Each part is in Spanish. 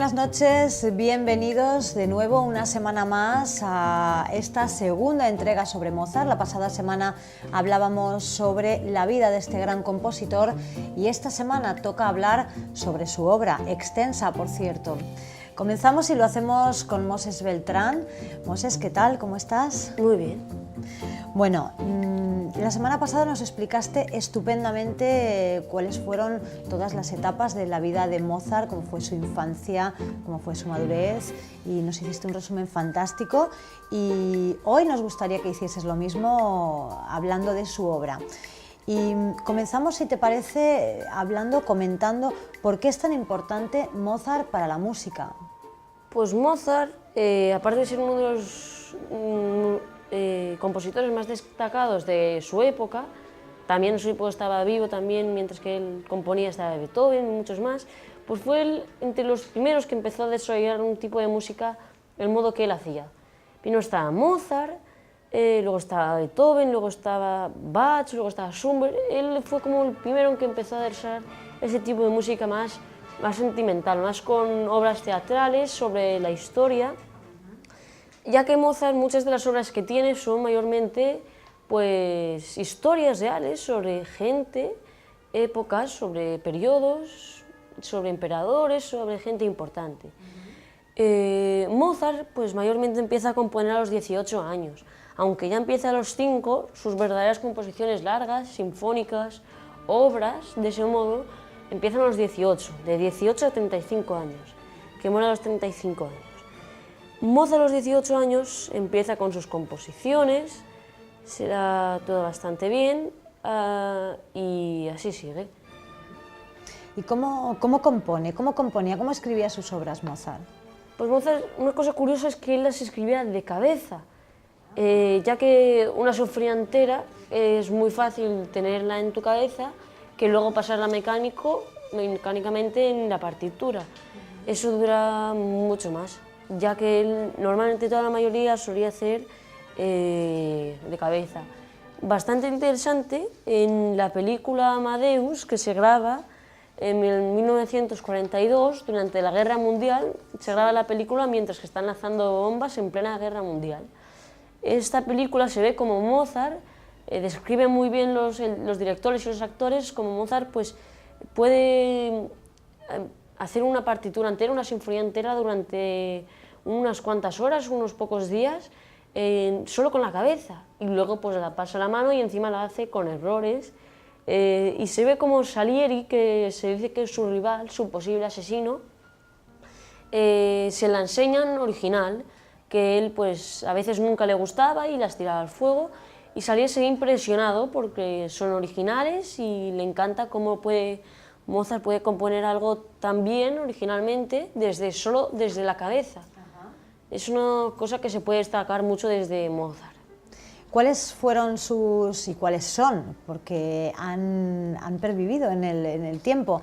buenas noches, bienvenidos de nuevo una semana más a esta segunda entrega sobre Mozart. La pasada semana hablábamos sobre la vida de este gran compositor y esta semana toca hablar sobre su obra, extensa por cierto. Comenzamos y lo hacemos con Moses Beltrán. Moses, ¿qué tal? ¿Cómo estás? Muy bien. Bueno, la semana pasada nos explicaste estupendamente cuáles fueron todas las etapas de la vida de Mozart, cómo fue su infancia, cómo fue su madurez, y nos hiciste un resumen fantástico. Y hoy nos gustaría que hicieses lo mismo hablando de su obra. Y comenzamos, si te parece, comentando por qué es tan importante Mozart para la música. Pues Mozart, aparte de ser uno de los compositores más destacados de su época, también en su época estaba vivo también, mientras que él componía estaba Beethoven y muchos más, pues fue entre los primeros que empezó a desarrollar un tipo de música el modo que él hacía. Primero estaba Mozart, luego estaba Beethoven, luego estaba Bach, luego estaba Schubert. Él fue como el primero en que empezó a desarrollar ese tipo de música más sentimental, más con obras teatrales sobre la historia, ya que Mozart, muchas de las obras que tiene son mayormente pues, historias reales sobre gente, épocas, sobre periodos, sobre emperadores, sobre gente importante. Mozart pues, mayormente empieza a componer a los 18 años, aunque ya empieza a los 5, sus verdaderas composiciones largas, sinfónicas, obras, de ese modo, empiezan a los 18, de 18 a 35 años, que muere a los 35 años. Mozart a los 18 años empieza con sus composiciones, se da todo bastante bien y así sigue. ¿Y cómo compone? ¿Cómo componía? ¿Cómo escribía sus obras Mozart? Pues Mozart, una cosa curiosa es que él las escribía de cabeza, ya que una sinfonía entera es muy fácil tenerla en tu cabeza que luego pasarla mecánicamente en la partitura. Eso dura mucho más, ya que él normalmente toda la mayoría solía hacer de cabeza. Bastante interesante, en la película Amadeus, que se graba en 1942, durante la Guerra Mundial, se graba la película mientras que están lanzando bombas en plena Guerra Mundial. Esta película se ve como Mozart, describe muy bien los directores y los actores, como Mozart pues, puede hacer una partitura entera, una sinfonía entera durante unas cuantas horas, unos pocos días, solo con la cabeza, y luego pues la pasa a la mano y encima la hace con errores, y se ve como Salieri, que se dice que es su rival, su posible asesino, se la enseñan original, que él pues a veces nunca le gustaba y las tiraba al fuego, y Salieri se ve impresionado porque son originales y le encanta cómo Mozart puede componer algo tan bien originalmente solo desde la cabeza. Es una cosa que se puede destacar mucho desde Mozart. ¿Cuáles fueron y cuáles son, porque han pervivido en el tiempo,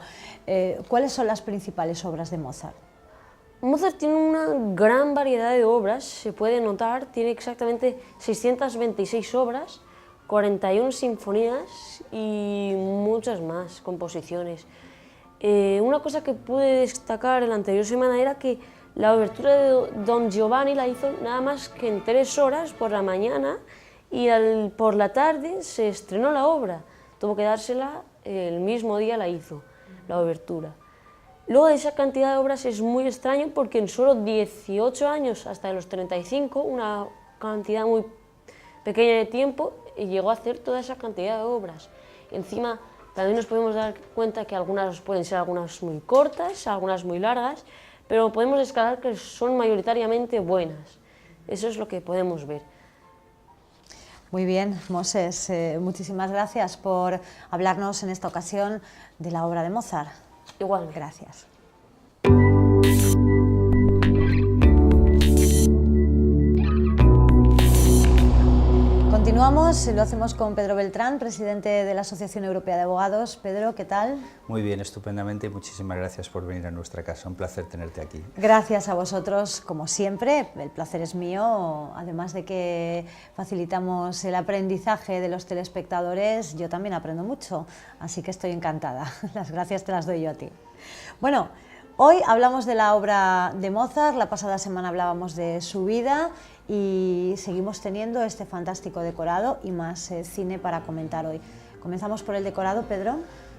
cuáles son las principales obras de Mozart? Mozart tiene una gran variedad de obras, se puede notar, tiene exactamente 626 obras, 41 sinfonías y muchas más composiciones. Una cosa que pude destacar en la anterior semana era que la obertura de Don Giovanni la hizo nada más que en 3 horas por la mañana, y por la tarde se estrenó la obra. Tuvo que dársela el mismo día, la hizo, la obertura. Luego de esa cantidad de obras es muy extraño porque en solo 18 años, hasta los 35, una cantidad muy pequeña de tiempo, llegó a hacer toda esa cantidad de obras. Encima también nos podemos dar cuenta que algunas pueden ser muy cortas, algunas muy largas, pero podemos descartar que son mayoritariamente buenas. Eso es lo que podemos ver. Muy bien, Moses, muchísimas gracias por hablarnos en esta ocasión de la obra de Mozart. Igual. Gracias. Continuamos, lo hacemos con Pedro Beltrán, presidente de la Asociación Europea de Abogados. Pedro, ¿qué tal? Muy bien, estupendamente, y muchísimas gracias por venir a nuestra casa, un placer tenerte aquí. Gracias a vosotros, como siempre, el placer es mío, además de que facilitamos el aprendizaje de los telespectadores, yo también aprendo mucho, así que estoy encantada. Las gracias te las doy yo a ti. Bueno, Hoy hablamos de la obra de Mozart, la pasada semana hablábamos de su vida y seguimos teniendo este fantástico decorado y más cine para comentar hoy. Comenzamos por el decorado, Pedro.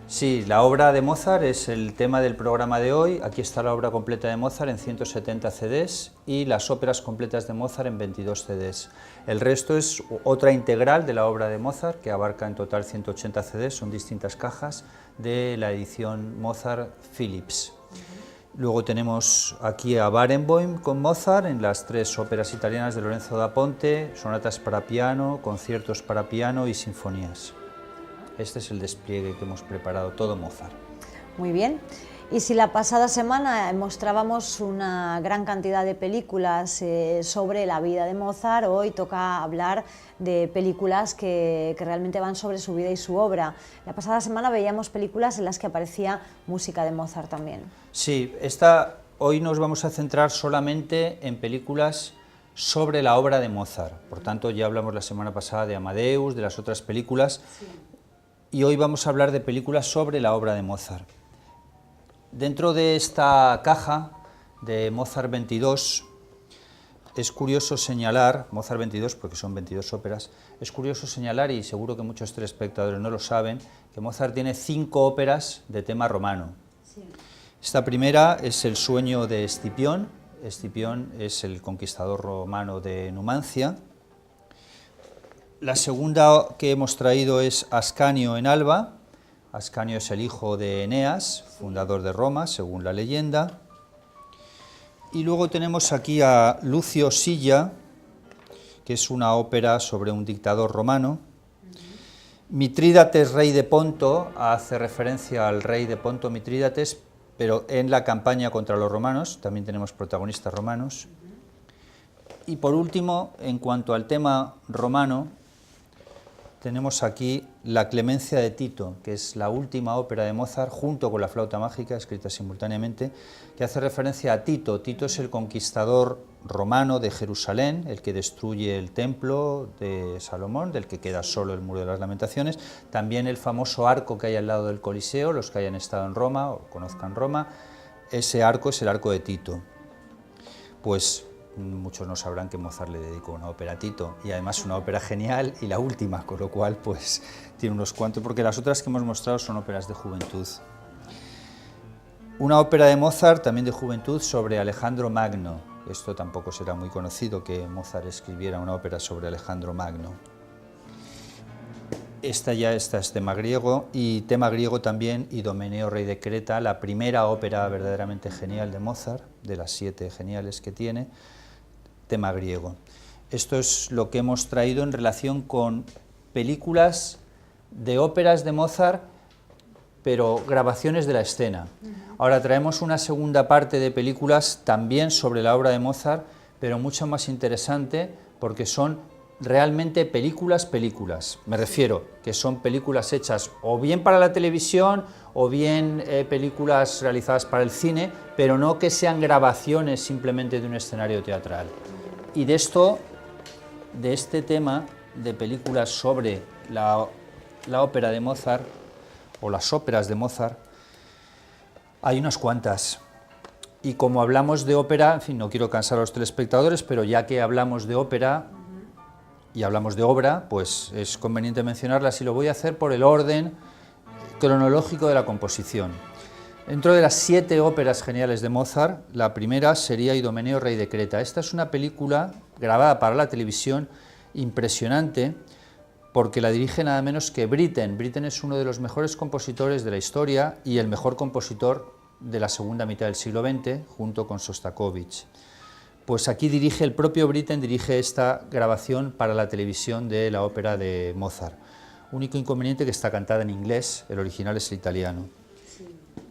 Sí, la obra de Mozart es el tema del programa de hoy. Aquí está la obra completa de Mozart en 170 CDs y las óperas completas de Mozart en 22 CDs. El resto es otra integral de la obra de Mozart, que abarca en total 180 CDs, son distintas cajas de la edición Mozart Philips. Luego tenemos aquí a Barenboim con Mozart en las 3 óperas italianas de Lorenzo da Ponte, sonatas para piano, conciertos para piano y sinfonías. Este es el despliegue que hemos preparado, todo Mozart. Muy bien. Y si la pasada semana mostrábamos una gran cantidad de películas sobre la vida de Mozart, hoy toca hablar de películas que realmente van sobre su vida y su obra. La pasada semana veíamos películas en las que aparecía música de Mozart también. Sí, hoy nos vamos a centrar solamente en películas sobre la obra de Mozart. Por tanto, ya hablamos la semana pasada de Amadeus, de las otras películas, sí. Y hoy vamos a hablar de películas sobre la obra de Mozart. Dentro de esta caja de Mozart 22, es curioso señalar, Mozart 22 porque son 22 óperas, es curioso señalar, y seguro que muchos telespectadores no lo saben, que Mozart tiene 5 óperas de tema romano. Sí. Esta primera es El sueño de Escipión. Escipión es el conquistador romano de Numancia. La segunda que hemos traído es Ascanio en Alba. Ascanio es el hijo de Eneas, fundador de Roma, según la leyenda. Y luego tenemos aquí a Lucio Silla, que es una ópera sobre un dictador romano. Mitrídates, rey de Ponto, hace referencia al rey de Ponto, Mitrídates, pero en la campaña contra los romanos, también tenemos protagonistas romanos. Y por último, en cuanto al tema romano, tenemos aquí La Clemencia de Tito, que es la última ópera de Mozart, junto con La flauta mágica, escrita simultáneamente, que hace referencia a Tito. Tito es el conquistador romano de Jerusalén, el que destruye el templo de Salomón, del que queda solo el Muro de las Lamentaciones. También el famoso arco que hay al lado del Coliseo, los que hayan estado en Roma o conozcan Roma, ese arco es el arco de Tito. Pues muchos no sabrán que Mozart le dedicó una ópera a Tito, y además una ópera genial y la última, con lo cual pues tiene unos cuantos, porque las otras que hemos mostrado son óperas de juventud. Una ópera de Mozart también de juventud sobre Alejandro Magno. Esto tampoco será muy conocido, que Mozart escribiera una ópera sobre Alejandro Magno. Esta es tema griego, y tema griego también Idomeneo, rey de Creta, la primera ópera verdaderamente genial de Mozart, de las 7 geniales que tiene, tema griego. Esto es lo que hemos traído en relación con películas de óperas de Mozart, pero grabaciones de la escena. Ahora traemos una segunda parte de películas también sobre la obra de Mozart, pero mucho más interesante porque son realmente películas. Me refiero que son películas hechas o bien para la televisión o bien películas realizadas para el cine, pero no que sean grabaciones simplemente de un escenario teatral. Y de este tema de películas sobre la ópera de Mozart, o las óperas de Mozart, hay unas cuantas. Y como hablamos de ópera, en fin, no quiero cansar a los telespectadores, pero ya que hablamos de ópera y hablamos de obra, pues es conveniente mencionarlas, y lo voy a hacer por el orden cronológico de la composición. Dentro de las 7 óperas geniales de Mozart, la primera sería Idomeneo, rey de Creta. Esta es una película grabada para la televisión impresionante, porque la dirige nada menos que Britten. Britten es uno de los mejores compositores de la historia y el mejor compositor de la segunda mitad del siglo XX, junto con Sostakovich. Pues aquí el propio Britten dirige esta grabación para la televisión de la ópera de Mozart. Único inconveniente que está cantada en inglés, el original es el italiano.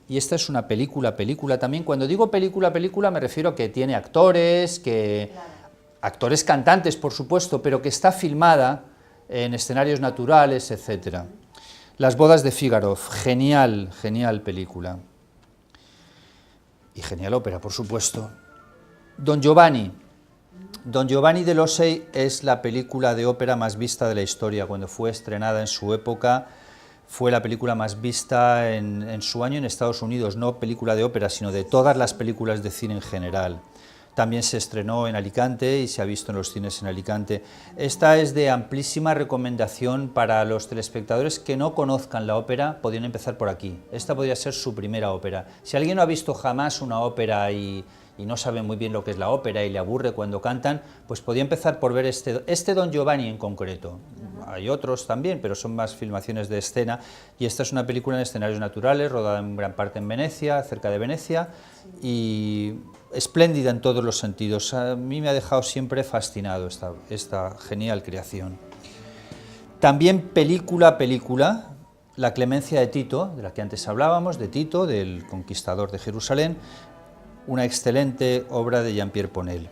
Y esta es una película también. Cuando digo película me refiero a que tiene actores, actores cantantes, por supuesto, pero que está filmada en escenarios naturales, etc. Las bodas de Fígaro, genial película. Y genial ópera, por supuesto. Don Giovanni de Lossay es la película de ópera más vista de la historia. Cuando fue estrenada en su época, fue la película más vista en su año en Estados Unidos, no película de ópera, sino de todas las películas de cine en general. También se estrenó en Alicante y se ha visto en los cines en Alicante. Esta es de amplísima recomendación para los telespectadores que no conozcan la ópera, podrían empezar por aquí. Esta podría ser su primera ópera. Si alguien no ha visto jamás una ópera y no sabe muy bien lo que es la ópera y le aburre cuando cantan, pues podría empezar por ver este Don Giovanni en concreto. Hay otros también, pero son más filmaciones de escena, y esta es una película en escenarios naturales, rodada en gran parte en Venecia, cerca de Venecia, y espléndida en todos los sentidos. A mí me ha dejado siempre fascinado esta genial creación. También película, La Clemencia de Tito, de la que antes hablábamos, de Tito, del conquistador de Jerusalén, una excelente obra de Jean-Pierre Ponel.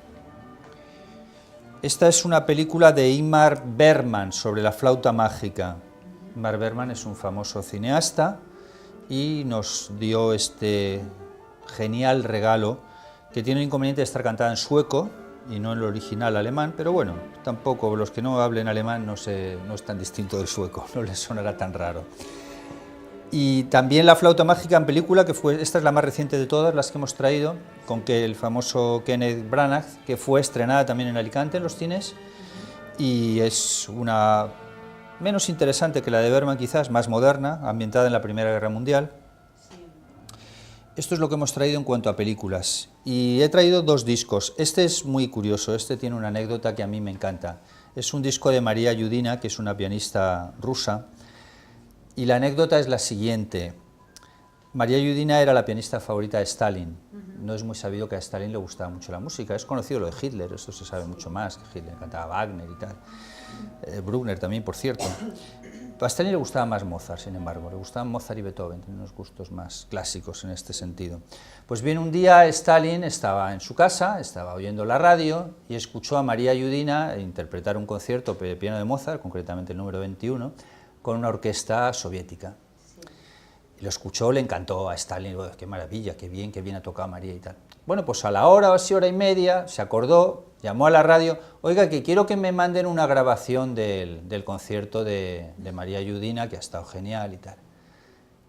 Esta es una película de Ingmar Bergman sobre la flauta mágica. Ingmar Bergman es un famoso cineasta y nos dio este genial regalo, que tiene el inconveniente de estar cantada en sueco y no en el original alemán, pero bueno, tampoco los que no hablen alemán no es tan distinto del sueco, no les sonará tan raro. Y también La flauta mágica en película, esta es la más reciente de todas las que hemos traído, con el famoso Kenneth Branagh, que fue estrenada también en Alicante en los cines, y es una menos interesante que la de Bergman quizás, más moderna, ambientada en la Primera Guerra Mundial. Esto es lo que hemos traído en cuanto a películas, y he traído dos discos. Este es muy curioso, este tiene una anécdota que a mí me encanta. Es un disco de María Yudina, que es una pianista rusa, y la anécdota es la siguiente. María Yudina era la pianista favorita de Stalin. No es muy sabido que a Stalin le gustaba mucho la música, es conocido lo de Hitler, esto se sabe mucho más, que Hitler cantaba Wagner y tal. Bruckner también, por cierto. A Stalin le gustaba más Mozart, sin embargo, le gustaban Mozart y Beethoven, tiene unos gustos más clásicos en este sentido. Pues bien, un día Stalin estaba en su casa, estaba oyendo la radio y escuchó a María Yudina interpretar un concierto de piano de Mozart, concretamente el número 21, con una orquesta soviética. Y lo escuchó, le encantó a Stalin, oh, qué maravilla, qué bien ha tocado María y tal. Bueno, pues a la hora o así, hora y media, se acordó, llamó a la radio, oiga, que quiero que me manden una grabación del concierto de María Yudina, que ha estado genial y tal.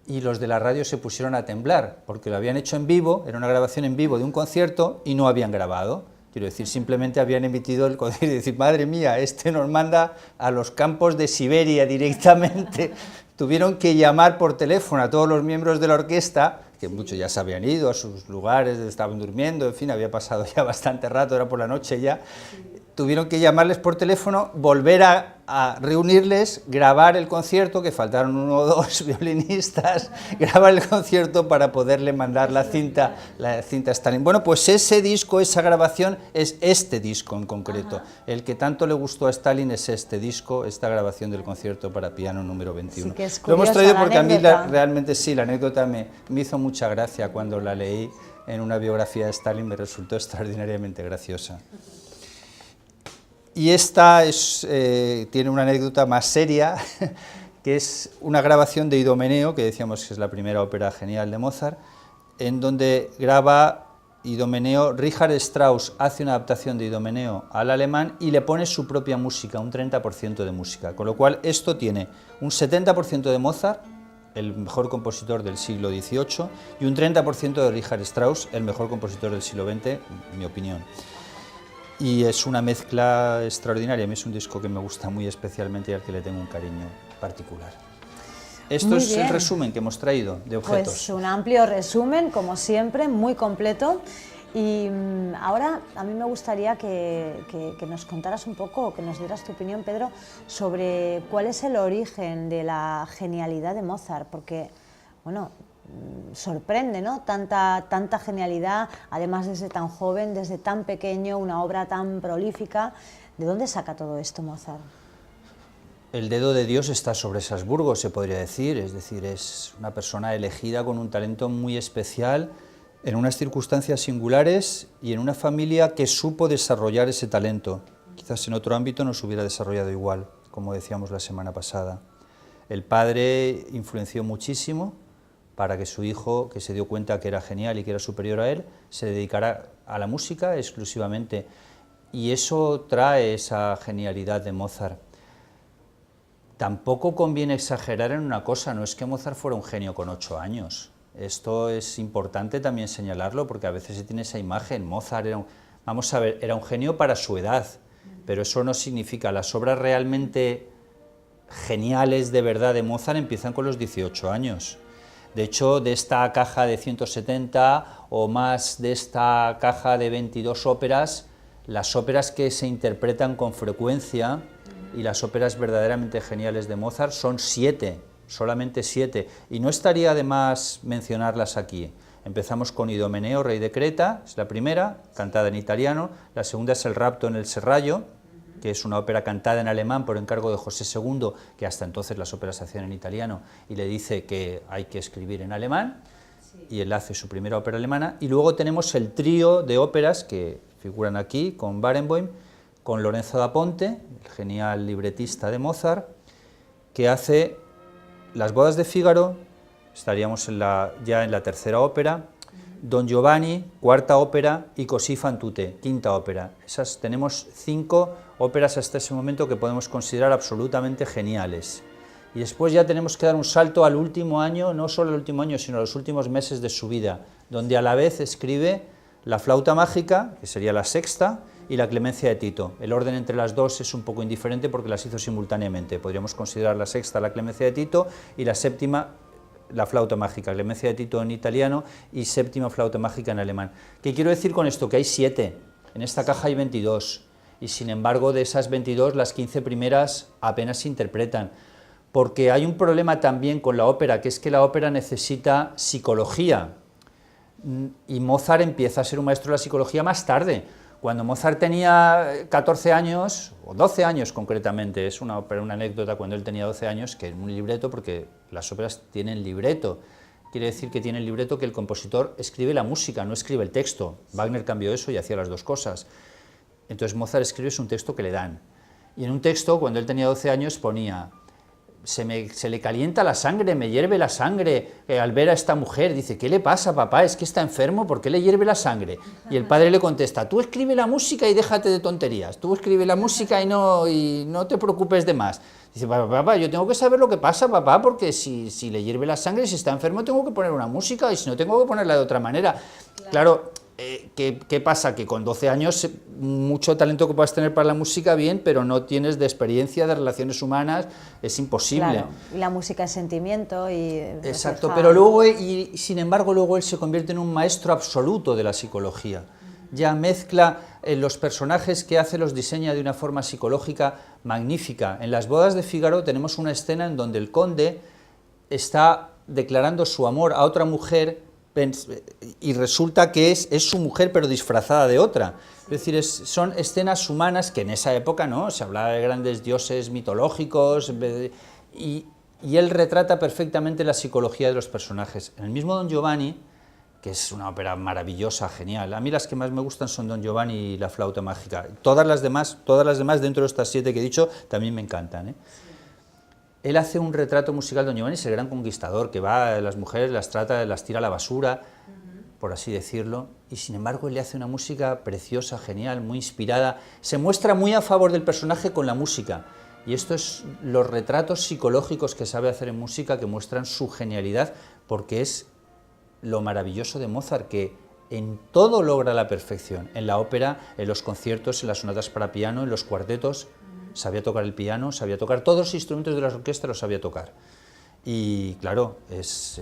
Y los de la radio se pusieron a temblar, porque lo habían hecho en vivo, era una grabación en vivo de un concierto y no habían grabado. Quiero decir, simplemente habían emitido el concierto y decir, madre mía, este nos manda a los campos de Siberia directamente. Tuvieron que llamar por teléfono a todos los miembros de la orquesta, que muchos ya se habían ido a sus lugares, estaban durmiendo, en fin, había pasado ya bastante rato, era por la noche ya. Tuvieron que llamarles por teléfono, volver a reunirles, grabar el concierto, que faltaron uno o dos violinistas, grabar el concierto para poderle mandar la cinta a Stalin. Bueno, pues ese disco, esa grabación, es este disco en concreto. El que tanto le gustó a Stalin es este disco, esta grabación del concierto para piano número 21. Sí, que es lo hemos traído porque anécdota. A mí realmente sí, la anécdota me hizo mucha gracia cuando la leí en una biografía de Stalin, me resultó extraordinariamente graciosa. Y esta tiene una anécdota más seria, que es una grabación de Idomeneo, que decíamos que es la primera ópera genial de Mozart, en donde graba Idomeneo, Richard Strauss hace una adaptación de Idomeneo al alemán y le pone su propia música, un 30% de música, con lo cual esto tiene un 70% de Mozart, el mejor compositor del siglo XVIII, y un 30% de Richard Strauss, el mejor compositor del siglo XX, en mi opinión. Y es una mezcla extraordinaria, a mí es un disco que me gusta muy especialmente y al que le tengo un cariño particular. Esto Muy es bien. el resumen que hemos traído de objetos. Pues un amplio resumen, como siempre, muy completo. Y ahora a mí me gustaría que nos contaras un poco, que nos dieras tu opinión, Pedro, sobre cuál es el origen de la genialidad de Mozart, porque, bueno, sorprende, ¿no? Tanta genialidad, además desde tan joven, desde tan pequeño, una obra tan prolífica. ¿De dónde saca todo esto Mozart? El dedo de Dios está sobre Salzburgo, se podría decir, es una persona elegida con un talento muy especial, en unas circunstancias singulares y en una familia que supo desarrollar ese talento. Quizás en otro ámbito no se hubiera desarrollado igual, como decíamos la semana pasada. El padre influenció muchísimo para que su hijo, que se dio cuenta que era genial y que era superior a él, se dedicara a la música exclusivamente. Y eso trae esa genialidad de Mozart. Tampoco conviene exagerar en una cosa, no es que Mozart fuera un genio con 8 años. Esto es importante también señalarlo, porque a veces se tiene esa imagen. Mozart era vamos a ver, era un genio para su edad, pero eso no significa, las obras realmente geniales de verdad de Mozart empiezan con los 18 años. De hecho, de esta caja de 170 o más de esta caja de 22 óperas, las óperas que se interpretan con frecuencia y las óperas verdaderamente geniales de Mozart son 7, solamente 7, y no estaría de más mencionarlas aquí. Empezamos con Idomeneo, rey de Creta, es la primera, cantada en italiano. La segunda es El rapto en el Serrallo, que es una ópera cantada en alemán por encargo de José II, que hasta entonces las óperas se hacían en italiano, y le dice que hay que escribir en alemán, y él hace su primera ópera alemana. Y luego tenemos el trío de óperas que figuran aquí, con Barenboim, con Lorenzo da Ponte, el genial libretista de Mozart, que hace Las bodas de Fígaro, estaríamos ya en la tercera ópera, Don Giovanni, cuarta ópera, y Così fan tutte, quinta ópera. Tenemos 5 óperas hasta ese momento que podemos considerar absolutamente geniales. Y después ya tenemos que dar un salto al último año, no solo al último año, sino a los últimos meses de su vida, donde a la vez escribe La flauta mágica, que sería la sexta, y La clemencia de Tito. El orden entre las dos es un poco indiferente porque las hizo simultáneamente. Podríamos considerar la sexta La clemencia de Tito y la séptima La flauta mágica, Clemencia de Tito en italiano y Séptima flauta mágica en alemán. ¿Qué quiero decir con esto? Que hay 7, en esta caja hay 22, y sin embargo de esas 22 las 15 primeras apenas se interpretan, porque hay un problema también con la ópera, que es que la ópera necesita psicología, y Mozart empieza a ser un maestro de la psicología más tarde. Cuando Mozart tenía 14 años, o 12 años concretamente, es una anécdota, cuando él tenía 12 años, que es un libreto, porque las óperas tienen libreto, quiere decir que tienen libreto que el compositor escribe la música, no escribe el texto. Wagner cambió eso y hacía las dos cosas. Entonces Mozart escribe un texto que le dan. Y en un texto, cuando él tenía 12 años, ponía: se le calienta la sangre, me hierve la sangre al ver a esta mujer. Dice: ¿qué le pasa, papá? ¿Es que está enfermo? ¿Por qué le hierve la sangre? Y el padre le contesta: tú escribe la música y déjate de tonterías, tú escribe la música y no te preocupes de más. Dice: papá, yo tengo que saber lo que pasa, papá, porque si le hierve la sangre, si está enfermo, tengo que poner una música, y si no, tengo que ponerla de otra manera. Claro, ¿qué pasa? Que con 12 años, mucho talento que puedas tener para la música, bien, pero no tienes de experiencia de relaciones humanas, es imposible. Claro, y la música es sentimiento y... Exacto, pero luego, y sin embargo, luego él se convierte en un maestro absoluto de la psicología. Ya mezcla los personajes que hace, los diseña de una forma psicológica magnífica. En Las bodas de Fígaro tenemos una escena en donde el conde está declarando su amor a otra mujer, y resulta que es su mujer pero disfrazada de otra. Es decir, son escenas humanas que en esa época no se hablaba de grandes dioses mitológicos, y él retrata perfectamente la psicología de los personajes. En el mismo Don Giovanni, que es una ópera maravillosa, genial, a mí las que más me gustan son Don Giovanni y La flauta mágica. Todas las demás dentro de estas 7 que he dicho también me encantan, ¿eh? Él hace un retrato musical. Don Giovanni es el gran conquistador, que va a las mujeres, las trata, las tira a la basura, por así decirlo, y sin embargo él le hace una música preciosa, genial, muy inspirada, se muestra muy a favor del personaje con la música, y esto es los retratos psicológicos que sabe hacer en música, que muestran su genialidad, porque es lo maravilloso de Mozart, que en todo logra la perfección, en la ópera, en los conciertos, en las sonatas para piano, en los cuartetos. Sabía tocar el piano, sabía tocar todos los instrumentos de la orquesta, los sabía tocar. Y claro, es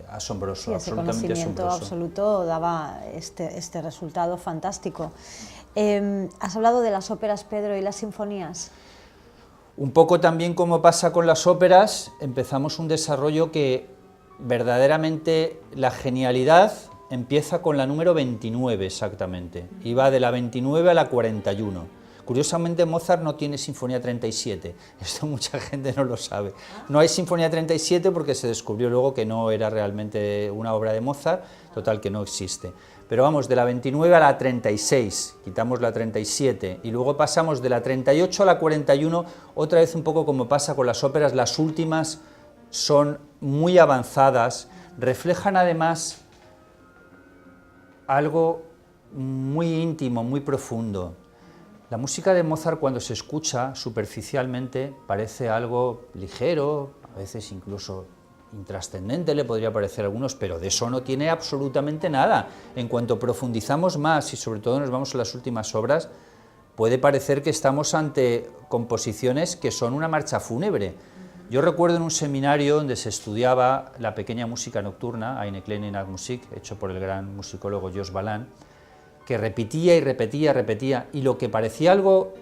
asombroso, sí, absolutamente asombroso. Ese conocimiento absoluto daba este resultado fantástico. Has hablado de las óperas, Pedro, y las sinfonías. Un poco también como pasa con las óperas, empezamos un desarrollo que verdaderamente la genialidad empieza con la número 29 exactamente, y va de la 29 a la 41. Curiosamente, Mozart no tiene Sinfonía 37, esto mucha gente no lo sabe. No hay Sinfonía 37 porque se descubrió luego que no era realmente una obra de Mozart, total que no existe. Pero vamos, de la 29 a la 36, quitamos la 37, y luego pasamos de la 38 a la 41, otra vez un poco como pasa con las óperas, las últimas son muy avanzadas, reflejan además algo muy íntimo, muy profundo. La música de Mozart, cuando se escucha superficialmente, parece algo ligero, a veces incluso intrascendente le podría parecer a algunos, pero de eso no tiene absolutamente nada. En cuanto profundizamos más y sobre todo nos vamos a las últimas obras, puede parecer que estamos ante composiciones que son una marcha fúnebre. Yo recuerdo en un seminario donde se estudiaba la pequeña música nocturna, Eine kleine Nachtmusik, hecho por el gran musicólogo Jos Balán, que repetía y repetía, y lo que parecía algo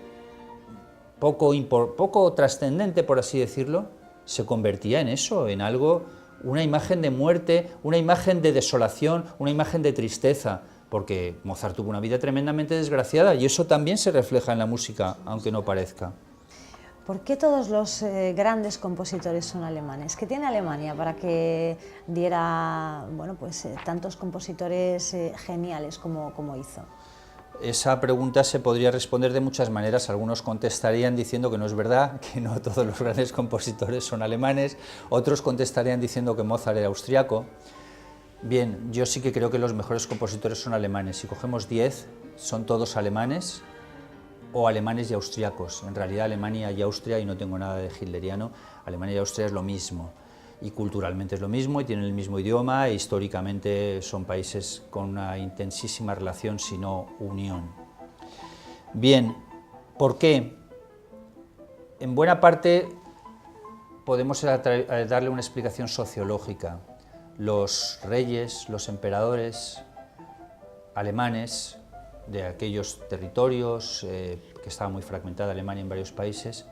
poco trascendente, por así decirlo, se convertía en eso, en algo, una imagen de muerte, una imagen de desolación, una imagen de tristeza, porque Mozart tuvo una vida tremendamente desgraciada y eso también se refleja en la música, aunque no parezca. ¿Por qué todos los grandes compositores son alemanes? ¿Qué tiene Alemania para que diera tantos compositores geniales como hizo? Esa pregunta se podría responder de muchas maneras. Algunos contestarían diciendo que no es verdad, que no todos los grandes compositores son alemanes, otros contestarían diciendo que Mozart era austriaco. Bien, yo sí que creo que los mejores compositores son alemanes. Si cogemos 10, son todos alemanes o alemanes y austriacos. En realidad Alemania y Austria, y no tengo nada de hitleriano, Alemania y Austria es lo mismo. Y culturalmente es lo mismo, y tienen el mismo idioma, e históricamente son países con una intensísima relación, si no unión. Bien, ¿por qué? En buena parte podemos darle una explicación sociológica. Los reyes, los emperadores alemanes de aquellos territorios que estaba muy fragmentada Alemania en varios países,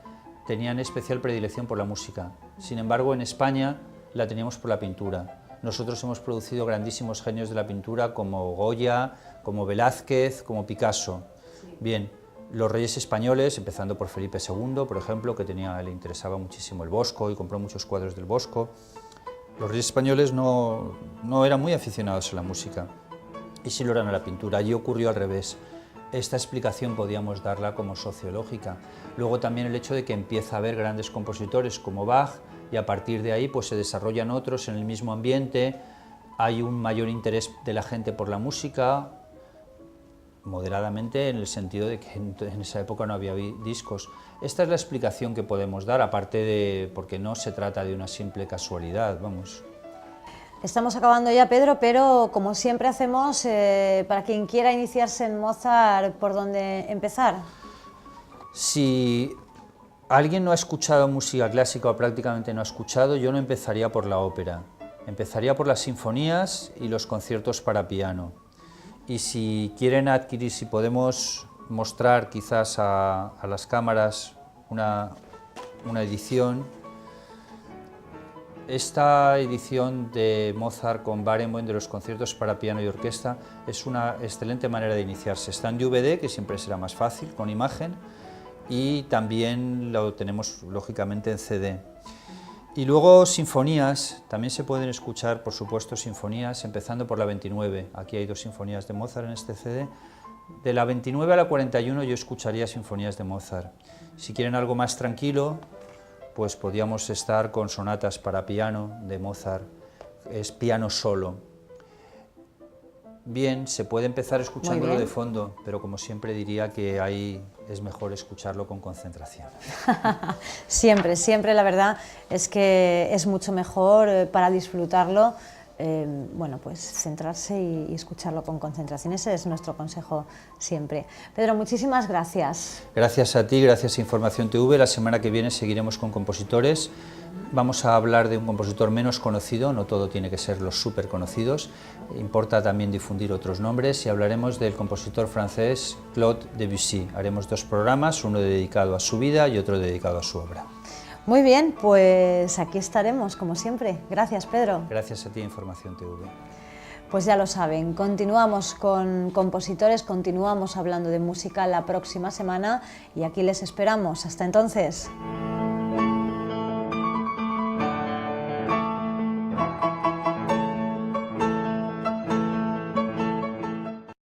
tenían especial predilección por la música. Sin embargo, en España la teníamos por la pintura. Nosotros hemos producido grandísimos genios de la pintura como Goya, como Velázquez, como Picasso. Bien, los reyes españoles, empezando por Felipe II, por ejemplo, que le interesaba muchísimo el Bosco y compró muchos cuadros del Bosco. Los reyes españoles no eran muy aficionados a la música y sí lo eran a la pintura. Allí ocurrió al revés. Esta explicación podíamos darla como sociológica. Luego también el hecho de que empieza a haber grandes compositores como Bach y a partir de ahí pues se desarrollan otros en el mismo ambiente, hay un mayor interés de la gente por la música, moderadamente en el sentido de que en esa época no había discos. Esta es la explicación que podemos dar, aparte de porque no se trata de una simple casualidad, vamos. Estamos acabando ya, Pedro, pero como siempre hacemos, para quien quiera iniciarse en Mozart, ¿por dónde empezar? Si alguien no ha escuchado música clásica o prácticamente no ha escuchado, yo no empezaría por la ópera. Empezaría por las sinfonías y los conciertos para piano. Y si quieren adquirir, si podemos mostrar quizás a las cámaras una edición. Esta edición de Mozart con Barenboim de los conciertos para piano y orquesta es una excelente manera de iniciarse. Está en DVD, que siempre será más fácil, con imagen, y también lo tenemos lógicamente en CD. Y luego sinfonías, también se pueden escuchar, por supuesto, sinfonías, empezando por la 29. Aquí hay 2 sinfonías de Mozart en este CD. De la 29 a la 41 yo escucharía sinfonías de Mozart. Si quieren algo más tranquilo, pues podíamos estar con sonatas para piano de Mozart, es piano solo. Bien, se puede empezar escuchándolo de fondo, pero como siempre diría que ahí es mejor escucharlo con concentración. Siempre, siempre la verdad es que es mucho mejor para disfrutarlo, pues centrarse y escucharlo con concentración. Ese es nuestro consejo siempre. Pedro, muchísimas gracias. Gracias a ti, gracias a Información TV. La semana que viene seguiremos con compositores. Vamos a hablar de un compositor menos conocido, no todo tiene que ser los súper conocidos. Importa también difundir otros nombres y hablaremos del compositor francés Claude Debussy. Haremos 2 programas, uno dedicado a su vida y otro dedicado a su obra. Muy bien, pues aquí estaremos, como siempre. Gracias, Pedro. Gracias a ti, Información TV. Pues ya lo saben, continuamos con compositores, continuamos hablando de música la próxima semana y aquí les esperamos. Hasta entonces.